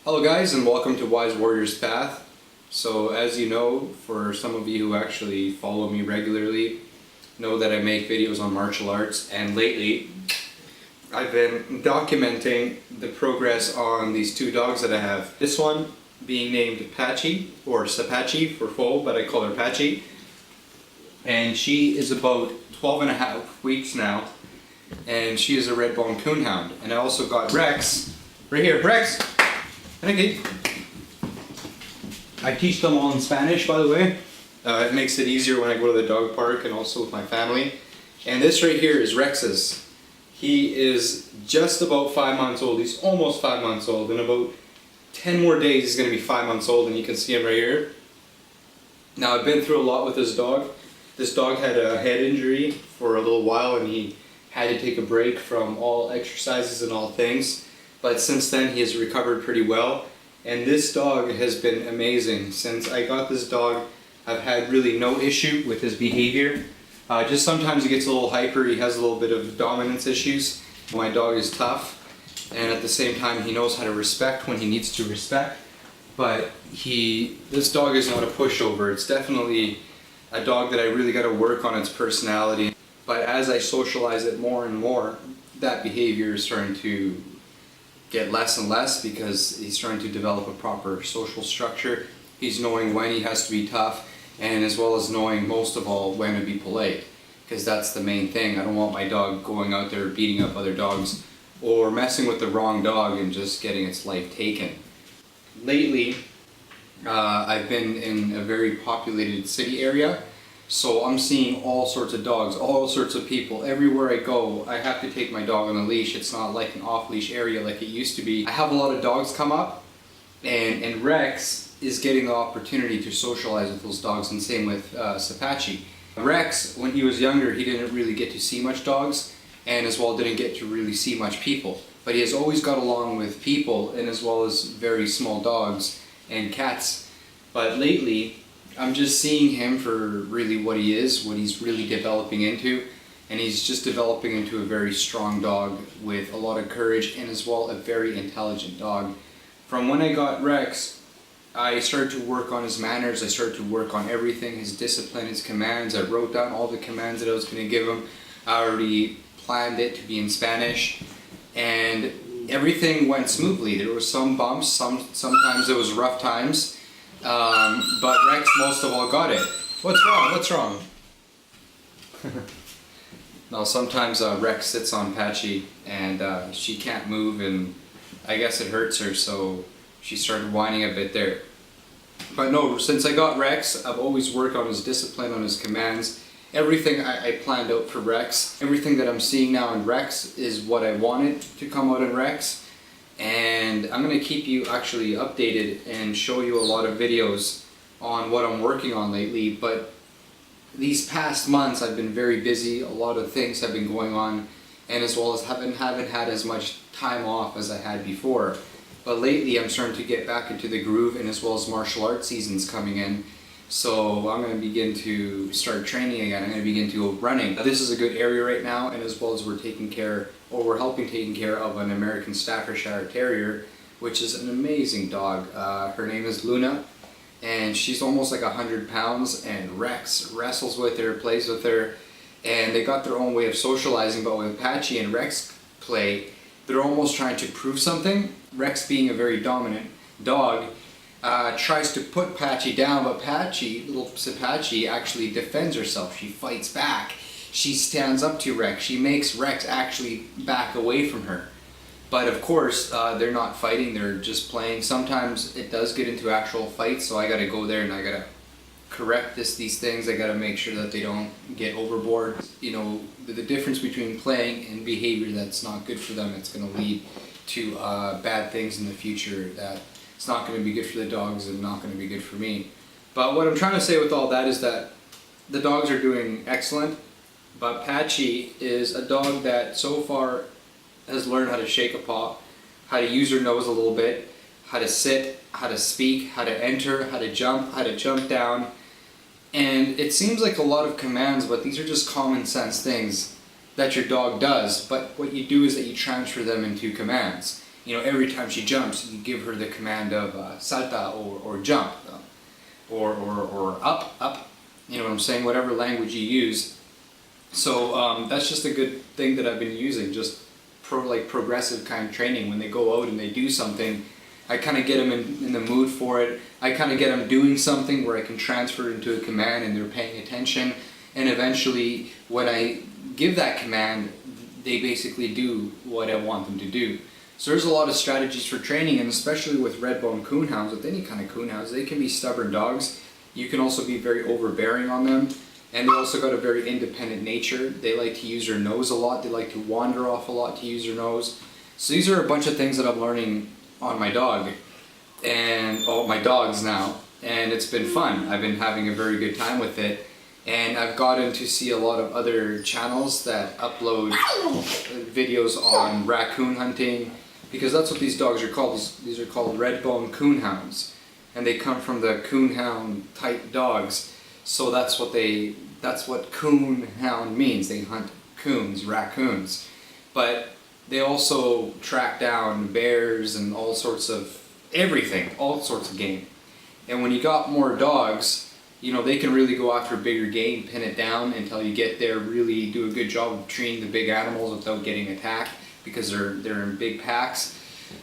Hello guys, and welcome to Wise Warrior's Path. So as you know, for some of you who actually follow me regularly, know that I make videos on martial arts, and lately I've been documenting the progress on these two dogs that I have. This one being named Patchy, or Sapachi for full, but I call her Patchy. And she is about 12 and a half weeks now, and she is a Redbone Coonhound. And I also got Rex, right here, Rex! Okay. I teach them all in Spanish, by the way. It makes it easier when I go to the dog park and also with my family. And this right here is Rex's. He is just about 5 months old. He's almost 5 months old. In about 10 more days he's going to be 5 months old, and you can see him right here. Now I've been through a lot with this dog. This dog had a head injury for a little while, and he had to take a break from all exercises and all things. But since then he has recovered pretty well, and this dog has been amazing. Since I got this dog, I've had really no issue with his behavior. Just sometimes he gets a little hyper, he has a little bit of dominance issues. My dog is tough, and at the same time he knows how to respect when he needs to respect. But this dog is not a pushover. It's definitely a dog that I really got to work on its personality. But as I socialize it more and more, that behavior is starting to get less and less, because he's trying to develop a proper social structure. He's knowing when he has to be tough, and as well as knowing most of all when to be polite, because that's the main thing. I don't want my dog going out there beating up other dogs or messing with the wrong dog and just getting its life taken. Lately I've been in a very populated city area, so I'm seeing all sorts of dogs, all sorts of people. Everywhere I go, I have to take my dog on a leash. It's not like an off-leash area like it used to be. I have a lot of dogs come up, and Rex is getting the opportunity to socialize with those dogs, and same with Sapachi. Rex, when he was younger, he didn't really get to see much dogs, and as well didn't get to really see much people. But he has always got along with people, and as well as very small dogs and cats. But lately, I'm just seeing him for really what he is, what he's really developing into, and he's just developing into a very strong dog with a lot of courage, and as well a very intelligent dog. From when I got Rex, I started to work on his manners, I started to work on everything, his discipline, his commands. I wrote down all the commands that I was going to give him. I already planned it to be in Spanish, and everything went smoothly. There were some bumps, sometimes it was rough times. But Rex most of all got it. What's wrong? What's wrong? No, sometimes Rex sits on Patchy, and she can't move, and I guess it hurts her, so she started whining a bit there. But no, since I got Rex, I've always worked on his discipline, on his commands. Everything I planned out for Rex. Everything that I'm seeing now in Rex is what I wanted to come out in Rex. And I'm going to keep you actually updated and show you a lot of videos on what I'm working on lately. But these past months I've been very busy, a lot of things have been going on, and as well as haven't had as much time off as I had before. But lately I'm starting to get back into the groove, and as well as martial arts season's coming in. So I'm going to begin to start training again. I'm going to begin to go running. Now, this is a good area right now, and as well as we're helping taking care of an American Staffordshire Terrier, which is an amazing dog. Her name is Luna, and she's almost like 100 pounds, and Rex wrestles with her, plays with her, and they got their own way of socializing. But with Patchy and Rex play, they're almost trying to prove something. Rex, being a very dominant dog, tries to put Patchy down, but little Sapachi, actually defends herself. She fights back. She stands up to Rex. She makes Rex actually back away from her. But of course, they're not fighting, they're just playing. Sometimes it does get into actual fights, so I gotta go there and I gotta correct these things. I gotta make sure that they don't get overboard. You know, the difference between playing and behavior that's not good for them, it's gonna lead to bad things in the future that it's not going to be good for the dogs and not going to be good for me. But what I'm trying to say with all that is that the dogs are doing excellent, but Patchy is a dog that so far has learned how to shake a paw, how to use her nose a little bit, how to sit, how to speak, how to enter, how to jump down. And it seems like a lot of commands, but these are just common sense things that your dog does. But what you do is that you transfer them into commands. you know, every time she jumps, you give her the command of salta or jump, or up, you know what I'm saying, whatever language you use. So that's just a good thing that I've been using, just progressive kind of training. When they go out and they do something, I kind of get them in the mood for it. I kind of get them doing something where I can transfer it into a command and they're paying attention. And eventually, when I give that command, they basically do what I want them to do. So there's a lot of strategies for training, and especially with Redbone Coonhounds, with any kind of Coonhounds, they can be stubborn dogs. You can also be very overbearing on them. And they also got a very independent nature. They like to use their nose a lot. They like to wander off a lot to use their nose. So these are a bunch of things that I'm learning on my dog, and my dogs now. And it's been fun. I've been having a very good time with it. And I've gotten to see a lot of other channels that upload videos on raccoon hunting, because that's what these dogs are called. These are called Redbone Coonhounds. And they come from the Coonhound type dogs. So that's what Coonhound means. They hunt coons, raccoons. But they also track down bears and all sorts of everything, all sorts of game. And when you got more dogs, you know, they can really go after bigger game, pin it down until you get there, really do a good job of treating the big animals without getting attacked, because they're in big packs.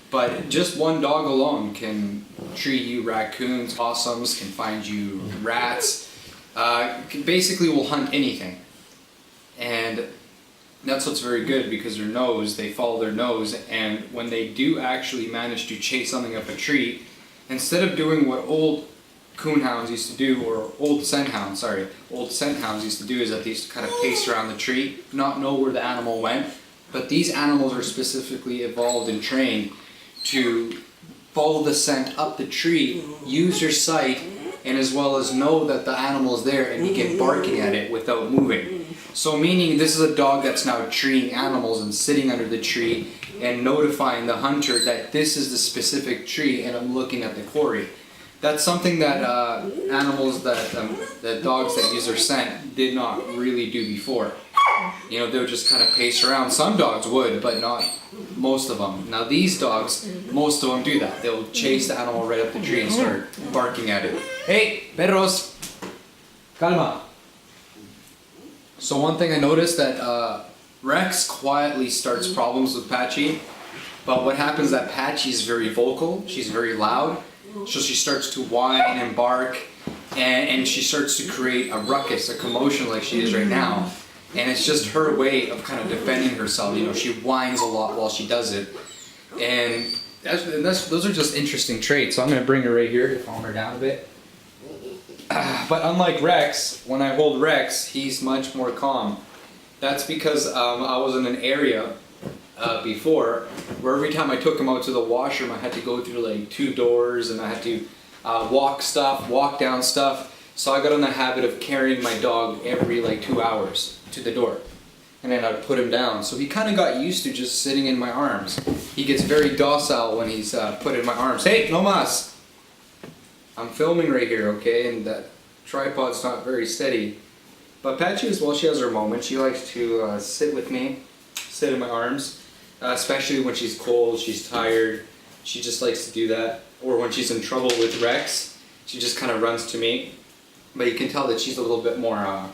But just one dog alone can treat you raccoons, possums, can find you rats, basically will hunt anything. And that's what's very good, because their nose, they follow their nose, and when they do actually manage to chase something up a tree, instead of doing what old Coonhounds used to do, or old scent hounds used to do, is that they used to kind of pace around the tree, not know where the animal went. But these animals are specifically evolved and trained to follow the scent up the tree, use your sight, and as well as know that the animal is there and begin barking at it without moving. So meaning this is a dog that's now treeing animals and sitting under the tree and notifying the hunter that this is the specific tree and I'm looking at the quarry. That's something that animals that dogs that use their scent did not really do before. You know, they would just kind of pace around. Some dogs would, but not most of them. Now these dogs, most of them do that. They'll chase the animal right up the tree and start barking at it. Hey, perros! Calma! So one thing I noticed that Rex quietly starts problems with Patchy, but what happens is that Patchy is very vocal, she's very loud, so she starts to whine and bark, and she starts to create a ruckus, a commotion like she is right now. And it's just her way of kind of defending herself. You know, she whines a lot while she does it. And those are just interesting traits. So I'm going to bring her right here to calm her down a bit. But unlike Rex, when I hold Rex, he's much more calm. That's because I was in an area before where every time I took him out to the washroom, I had to go through like 2 doors, and I had to walk down stuff. So I got in the habit of carrying my dog every like 2 hours to the door, and then I'd put him down. So he kind of got used to just sitting in my arms. He gets very docile when he's put in my arms. Hey, no mas! I'm filming right here, okay, and that tripod's not very steady. But Patchy, as well, she has her moment. She likes to sit with me, sit in my arms, especially when she's cold, she's tired. She just likes to do that. Or when she's in trouble with Rex, she just kind of runs to me. But you can tell that she's a little bit more,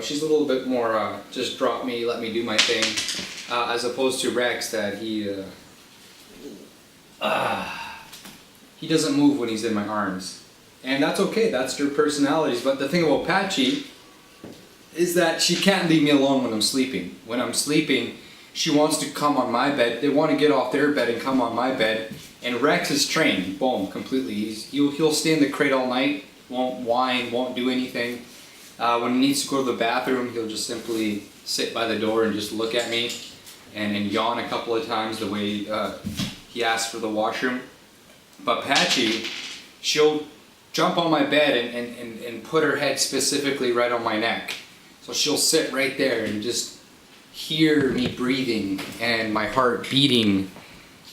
she's a little bit more just drop me, let me do my thing, as opposed to Rex, that he doesn't move when he's in my arms. And that's okay, that's their personalities. But the thing about Patchy is that she can't leave me alone when I'm sleeping. When I'm sleeping, she wants to come on my bed. They want to get off their bed and come on my bed. And Rex is trained, boom, completely. He'll stay in the crate all night, won't whine, won't do anything. When he needs to go to the bathroom, he'll just simply sit by the door and just look at me and yawn a couple of times the way he asks for the washroom. But Patchy, she'll jump on my bed and put her head specifically right on my neck. So she'll sit right there and just hear me breathing and my heart beating.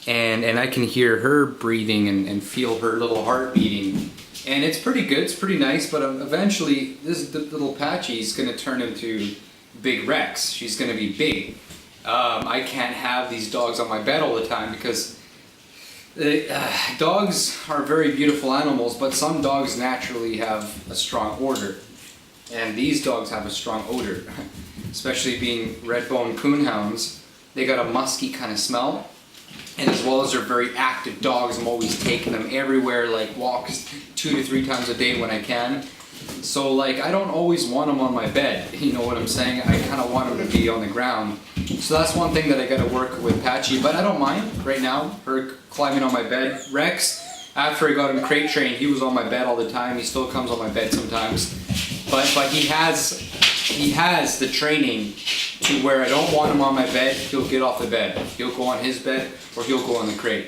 And I can hear her breathing and feel her little heart beating. And it's pretty good, it's pretty nice, but eventually this little Patchy is going to turn into Big Rex. She's going to be big. I can't have these dogs on my bed all the time because dogs are very beautiful animals, but some dogs naturally have a strong odor. And these dogs have a strong odor, especially being Redbone Coonhounds. They got a musky kind of smell. And as well as they're very active dogs, I'm always taking them everywhere, like walks 2 to 3 times a day when I can. So like I don't always want them on my bed, you know what I'm saying? I kind of want them to be on the ground. So that's one thing that I got to work with Patchy, but I don't mind right now, her climbing on my bed. Rex, after I got him crate trained, he was on my bed all the time. He still comes on my bed sometimes. But he has the training to where I don't want him on my bed, he'll get off the bed. He'll go on his bed or he'll go on the crate.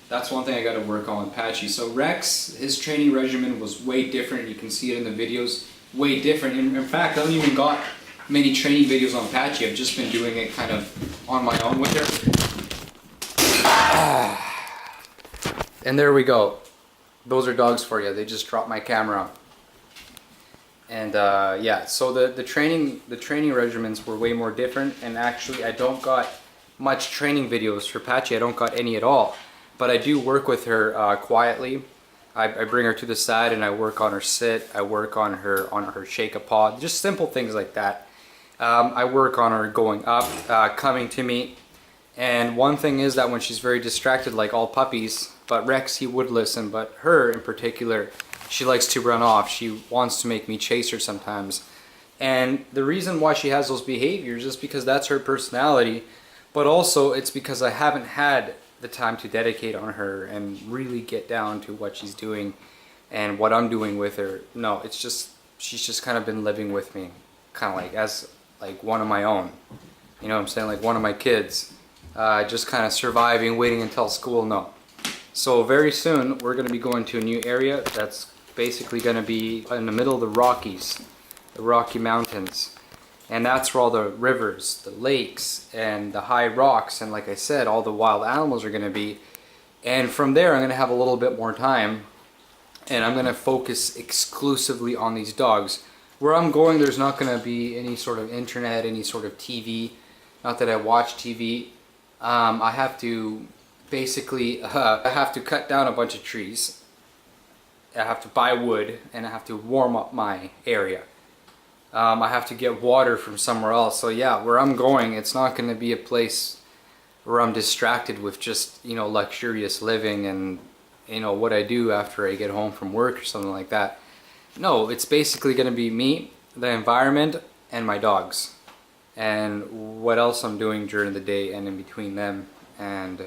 That's one thing I got to work on with Patchy. So Rex, his training regimen was way different. You can see it in the videos, way different. In fact, I haven't even got many training videos on Patchy. I've just been doing it kind of on my own with her. And there we go. Those are dogs for you. They just dropped my camera. And yeah, so the training regimens were way more different, and actually I don't got much training videos for Patchy. I don't got any at all, but I do work with her quietly. I bring her to the side and I work on her sit. I work on her shake a paw, just simple things like that. I work on her going up, coming to me, and one thing is that when she's very distracted, like all puppies, but Rex, he would listen, but her in particular, she likes to run off. She wants to make me chase her sometimes. And the reason why she has those behaviors is because that's her personality, but also it's because I haven't had the time to dedicate on her and really get down to what she's doing and what I'm doing with her. No, it's just, she's just kind of been living with me, kind of like as like one of my own. You know what I'm saying? Like one of my kids. Just kind of surviving, waiting until school, no. So very soon we're going to be going to a new area that's basically going to be in the middle of the Rockies, the Rocky Mountains, and that's where all the rivers, the lakes, and the high rocks, and like I said, all the wild animals are going to be. And from there I'm going to have a little bit more time, and I'm going to focus exclusively on these dogs. Where I'm going, there's not going to be any sort of internet, any sort of TV. Not that I watch TV. I have to basically I have to cut down a bunch of trees. I have to buy wood, and I have to warm up my area. I have to get water from somewhere else. So yeah, where I'm going, it's not going to be a place where I'm distracted with just, you know, luxurious living and, you know, what I do after I get home from work or something like that. No, it's basically going to be me, the environment, and my dogs. And what else I'm doing during the day and in between them, and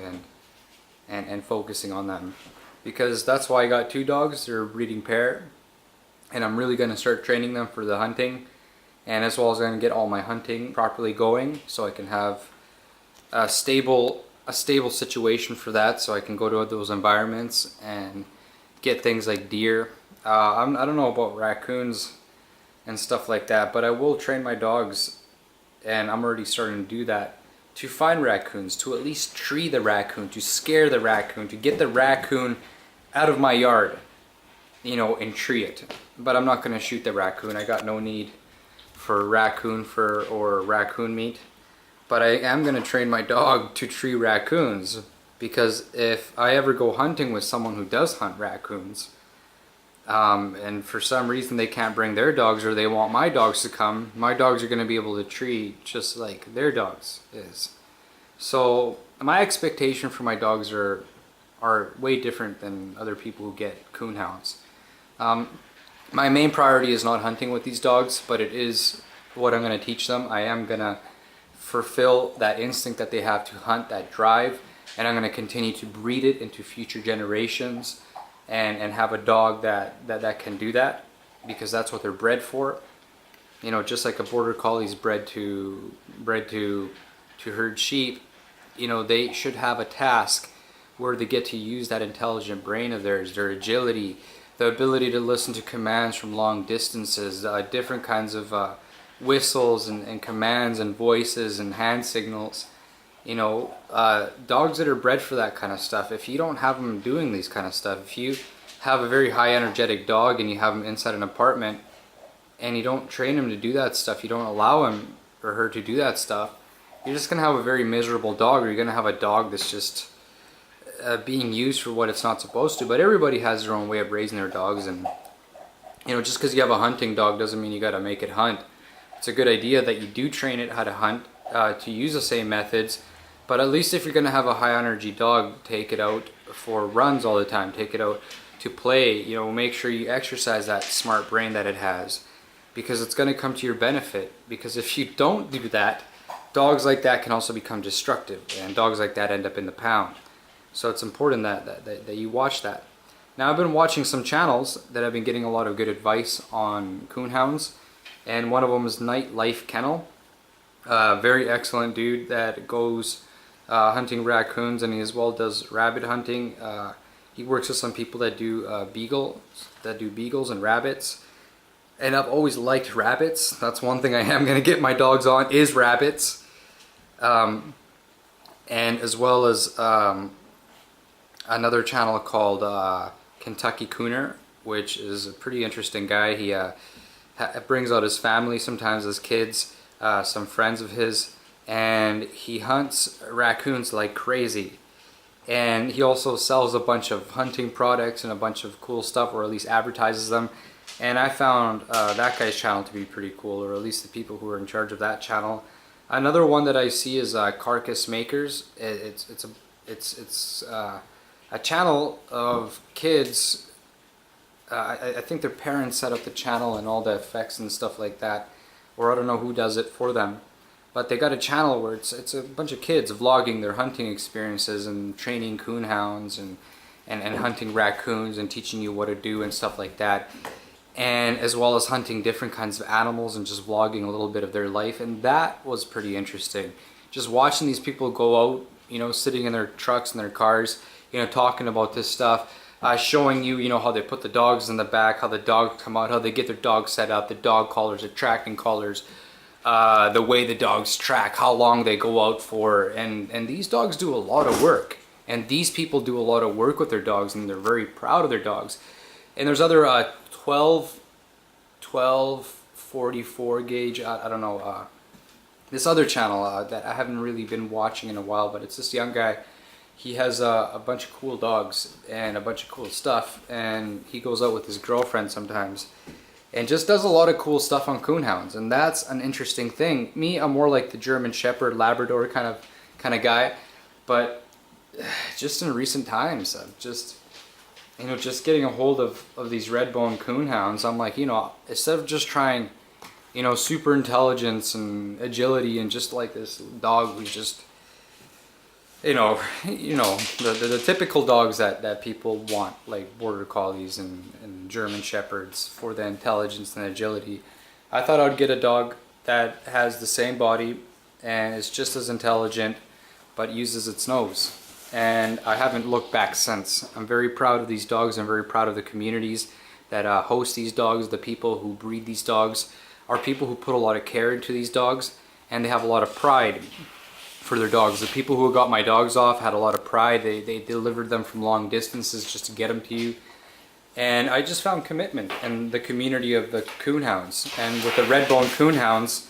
focusing on them. Because that's why I got 2 dogs. They're a breeding pair, and I'm really going to start training them for the hunting, and as well as going to get all my hunting properly going, so I can have a stable situation for that, so I can go to those environments and get things like deer. I don't know about raccoons and stuff like that, but I will train my dogs, and I'm already starting to do that, to find raccoons, to at least tree the raccoon, to scare the raccoon, to get the raccoon out of my yard, you know, and tree it. But I'm not going to shoot the raccoon. I got no need for raccoon fur or raccoon meat. But I am going to train my dog to tree raccoons, because if I ever go hunting with someone who does hunt raccoons, and for some reason they can't bring their dogs, or they want my dogs to come, my dogs are going to be able to tree just like their dogs is. So my expectation for my dogs are way different than other people who get coonhounds. My main priority is not hunting with these dogs, but it is what I'm going to teach them. I am going to fulfill that instinct that they have to hunt, that drive, and I'm going to continue to breed it into future generations, and have a dog that can do that, because that's what they're bred for. You know, just like a border collie is bred to herd sheep, you know, they should have a task where they get to use that intelligent brain of theirs, their agility, the ability to listen to commands from long distances, different kinds of whistles and commands and voices and hand signals. You know, dogs that are bred for that kind of stuff, if you don't have them doing these kind of stuff, if you have a very high energetic dog and you have them inside an apartment and you don't train him to do that stuff, you don't allow him or her to do that stuff, you're just gonna have a very miserable dog, or you're gonna have a dog that's just being used for what it's not supposed to. But everybody has their own way of raising their dogs, and you know, just because you have a hunting dog doesn't mean you got to make it hunt. It's a good idea that you do train it how to hunt, to use the same methods. But at least if you're going to have a high energy dog, take it out for runs all the time. Take it out to play. You know, make sure you exercise that smart brain that it has, because it's going to come to your benefit. Because if you don't do that, dogs like that can also become destructive, and dogs like that end up in the pound. So it's important that you watch that. Now, I've been watching some channels that have been getting a lot of good advice on coonhounds, and one of them is Nightlife Kennel. Very excellent dude that goes hunting raccoons, and he as well does rabbit hunting. He works with some people that do beagles and rabbits. And I've always liked rabbits. That's one thing I am going to get my dogs on, is rabbits. And as well as another channel called Kentucky Cooner, which is a pretty interesting guy. He brings out his family, sometimes his kids, some friends of his, and he hunts raccoons like crazy. And he also sells a bunch of hunting products and a bunch of cool stuff, or at least advertises them. And I found that guy's channel to be pretty cool, or at least the people who are in charge of that channel. Another one that I see is Carcass Makers. It's a channel of kids. I think their parents set up the channel and all the effects and stuff like that, or I don't know who does it for them. But they got a channel where it's a bunch of kids vlogging their hunting experiences and training coonhounds and hunting raccoons and teaching you what to do and stuff like that. And as well as hunting different kinds of animals and just vlogging a little bit of their life. And that was pretty interesting. Just watching these people go out, you know, sitting in their trucks and their cars, you know, talking about this stuff, showing you, you know, how they put the dogs in the back, how the dogs come out, how they get their dogs set up, the dog collars, the tracking collars, the way the dogs track, how long they go out for. And these dogs do a lot of work. And these people do a lot of work with their dogs, and they're very proud of their dogs. And there's other 12, 44 gauge, I don't know, this other channel that I haven't really been watching in a while, but it's this young guy. He has a bunch of cool dogs and a bunch of cool stuff, and he goes out with his girlfriend sometimes and just does a lot of cool stuff on coonhounds, and that's an interesting thing. Me, I'm more like the German Shepherd, Labrador kind of guy, but just in recent times, I've just, you know, just getting a hold of these Redbone coonhounds, I'm like, you know, instead of just trying, you know, super intelligence and agility and just like this dog who's just, you know, the typical dogs that people want, like border collies and German shepherds for the intelligence and agility. I thought I'd get a dog that has the same body and is just as intelligent, but uses its nose. And I haven't looked back since. I'm very proud of these dogs. I'm very proud of the communities that host these dogs. The people who breed these dogs are people who put a lot of care into these dogs, and they have a lot of pride for their dogs. The people who got my dogs off had a lot of pride. They delivered them from long distances just to get them to you. And I just found commitment in the community of the coonhounds. And with the Redbone coonhounds,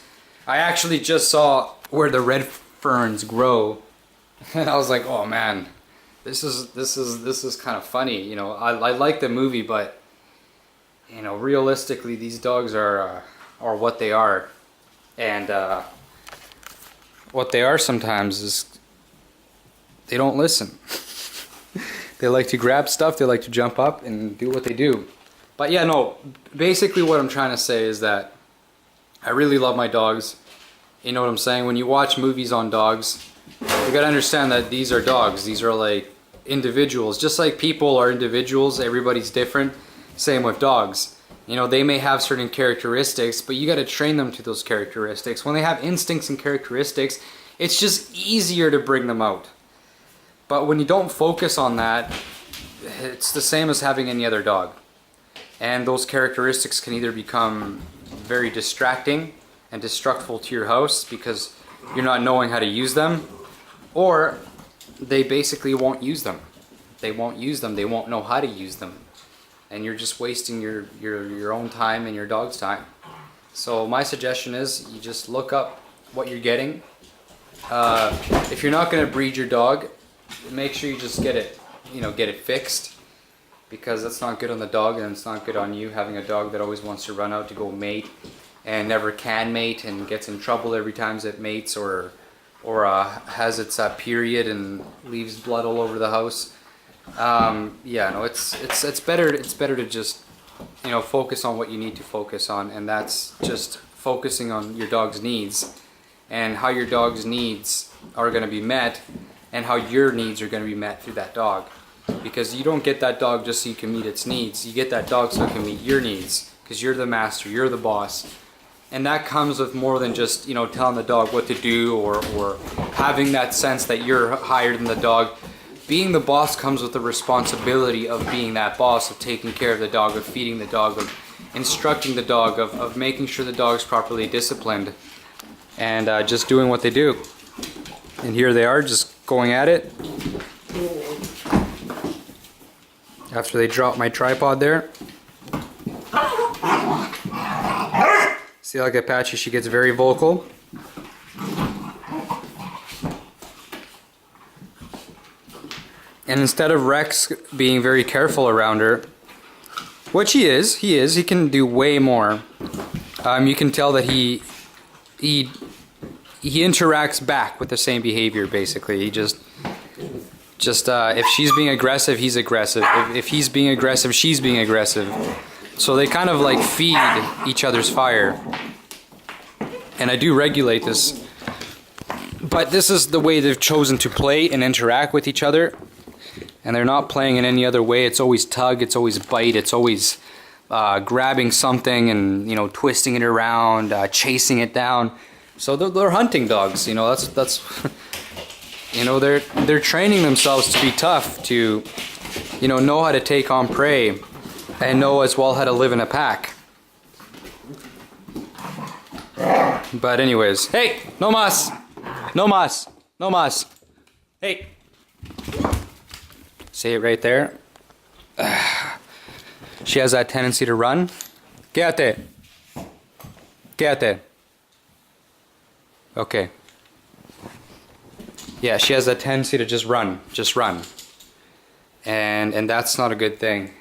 I actually just saw where the red ferns grow. And I was like, oh man, this is kind of funny. You know, I like the movie, but you know, realistically, these dogs are what they are, and what they are sometimes is they don't listen. They like to grab stuff. They like to jump up and do what they do. But yeah, no. Basically, what I'm trying to say is that I really love my dogs. You know what I'm saying? When you watch movies on dogs, you gotta understand that these are dogs. These are like individuals. Just like people are individuals, everybody's different. Same with dogs. You know, they may have certain characteristics, but you gotta train them to those characteristics. When they have instincts and characteristics, it's just easier to bring them out. But when you don't focus on that, it's the same as having any other dog. And those characteristics can either become very distracting and destructive to your house because you're not knowing how to use them, or they basically won't use them. They won't use them. They won't know how to use them. And you're just wasting your own time and your dog's time. So my suggestion is you just look up what you're getting if you're not going to breed your dog, make sure you just get it, get it fixed, because that's not good on the dog and it's not good on you, having a dog that always wants to run out to go mate and never can mate and gets in trouble every time it mates, or has its period and leaves blood all over the house. Yeah, no, it's better to just focus on what you need to focus on, and that's just focusing on your dog's needs and how your dog's needs are going to be met and how your needs are going to be met through that dog. Because you don't get that dog just so you can meet its needs. You get that dog so it can meet your needs, because you're the master, you're the boss. And that comes with more than just telling the dog what to do, or having that sense that you're higher than the dog. Being the boss comes with the responsibility of being that boss, of taking care of the dog, of feeding the dog, of instructing the dog, of making sure the dog's properly disciplined, and just doing what they do. And here they are, just going at it. After they drop my tripod there. See, like Apache, she gets very vocal. And instead of Rex being very careful around her, which he can do way more. You can tell that he interacts back with the same behavior, basically. He just if she's being aggressive, he's aggressive. If he's being aggressive, she's being aggressive. So they kind of like feed each other's fire. And I do regulate this. But this is the way they've chosen to play and interact with each other. And they're not playing in any other way. It's always tug, it's always bite, it's always grabbing something and twisting it around, chasing it down. So they're hunting dogs. That's they're training themselves to be tough, to know how to take on prey, and know as well how to live in a pack. But anyways, hey, no mas, no mas, no mas, hey. See it right there? She has that tendency to run. Quédate. Quédate. Okay. Yeah, she has that tendency to just run. And that's not a good thing.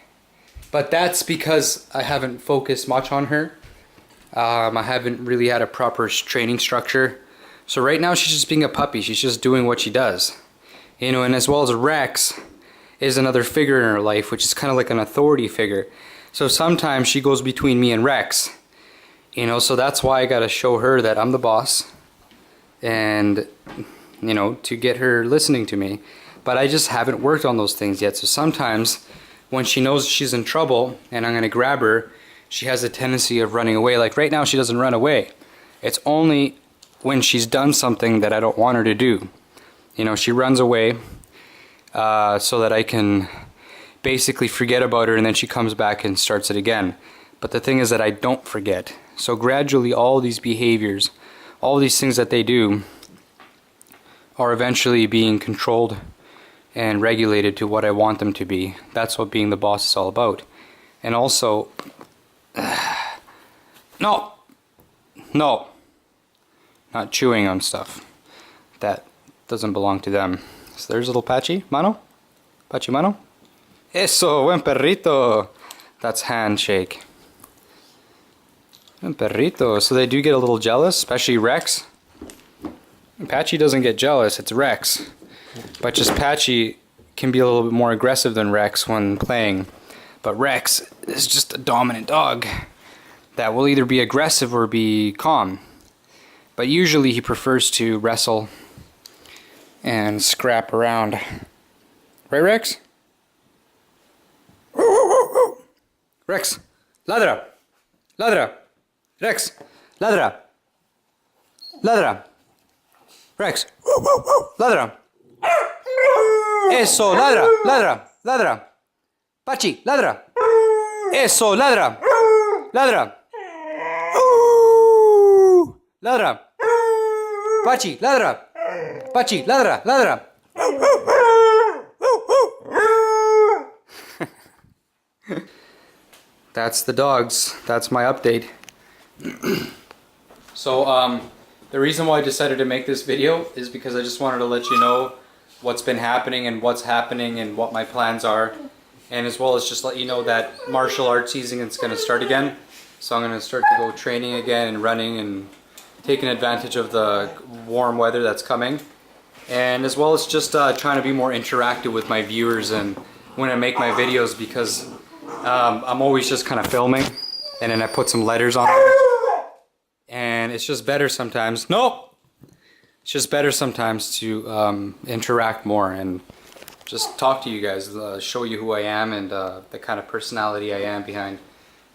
But that's because I haven't focused much on her. I haven't really had a proper training structure. So right now she's just being a puppy. She's just doing what she does. And as well as Rex is another figure in her life, which is kind of like an authority figure. So sometimes she goes between me and Rex. So that's why I gotta show her that I'm the boss. And, to get her listening to me. But I just haven't worked on those things yet. So sometimes when she knows she's in trouble and I'm gonna grab her, she has a tendency of running away. Like right now, she doesn't run away. It's only when she's done something that I don't want her to do. She runs away so that I can basically forget about her, and then she comes back and starts it again. But the thing is that I don't forget. So gradually all these behaviors, all these things that they do are eventually being controlled and regulated to what I want them to be. That's what being the boss is all about. And also, no, not chewing on stuff. That doesn't belong to them. So there's little Pachi, mano, Pachi mano. Eso, buen perrito. That's handshake. Buen perrito. So they do get a little jealous, especially Rex. Pachi doesn't get jealous, it's Rex. But just Pachi can be a little bit more aggressive than Rex when playing. But Rex is just a dominant dog that will either be aggressive or be calm. But usually he prefers to wrestle and scrap around. Right, Rex? Rex, ladra, ladra. Rex, ladra, ladra. Rex, ladra. Eso, ladra, ladra, ladra. Pachi, ladra. Eso, ladra, ladra. Ladra. Pachi, ladra. Pachi, ladra, ladra. That's the dogs. That's my update. So, The reason why I decided to make this video is because I just wanted to let you know what's been happening and what's happening and what my plans are. And as well as just let you know that martial arts season is going to start again. So I'm going to start to go training again and running and taking advantage of the warm weather that's coming. And as well as just trying to be more interactive with my viewers and when I make my videos, because I'm always just kind of filming and then I put some letters on it. And it's just better sometimes. No! It's just better sometimes to interact more and just talk to you guys, show you who I am and the kind of personality I am behind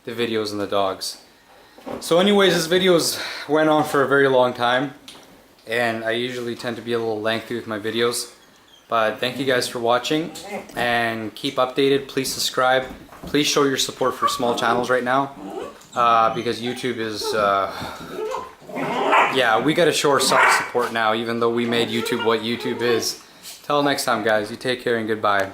the videos and the dogs. So anyways, this videos went on for a very long time, and I usually tend to be a little lengthy with my videos. But thank you guys for watching, and keep updated. Please subscribe. Please show your support for small channels right now, because YouTube is, yeah, we gotta show our self-support now, even though we made YouTube what YouTube is. Till next time, guys, you take care and goodbye.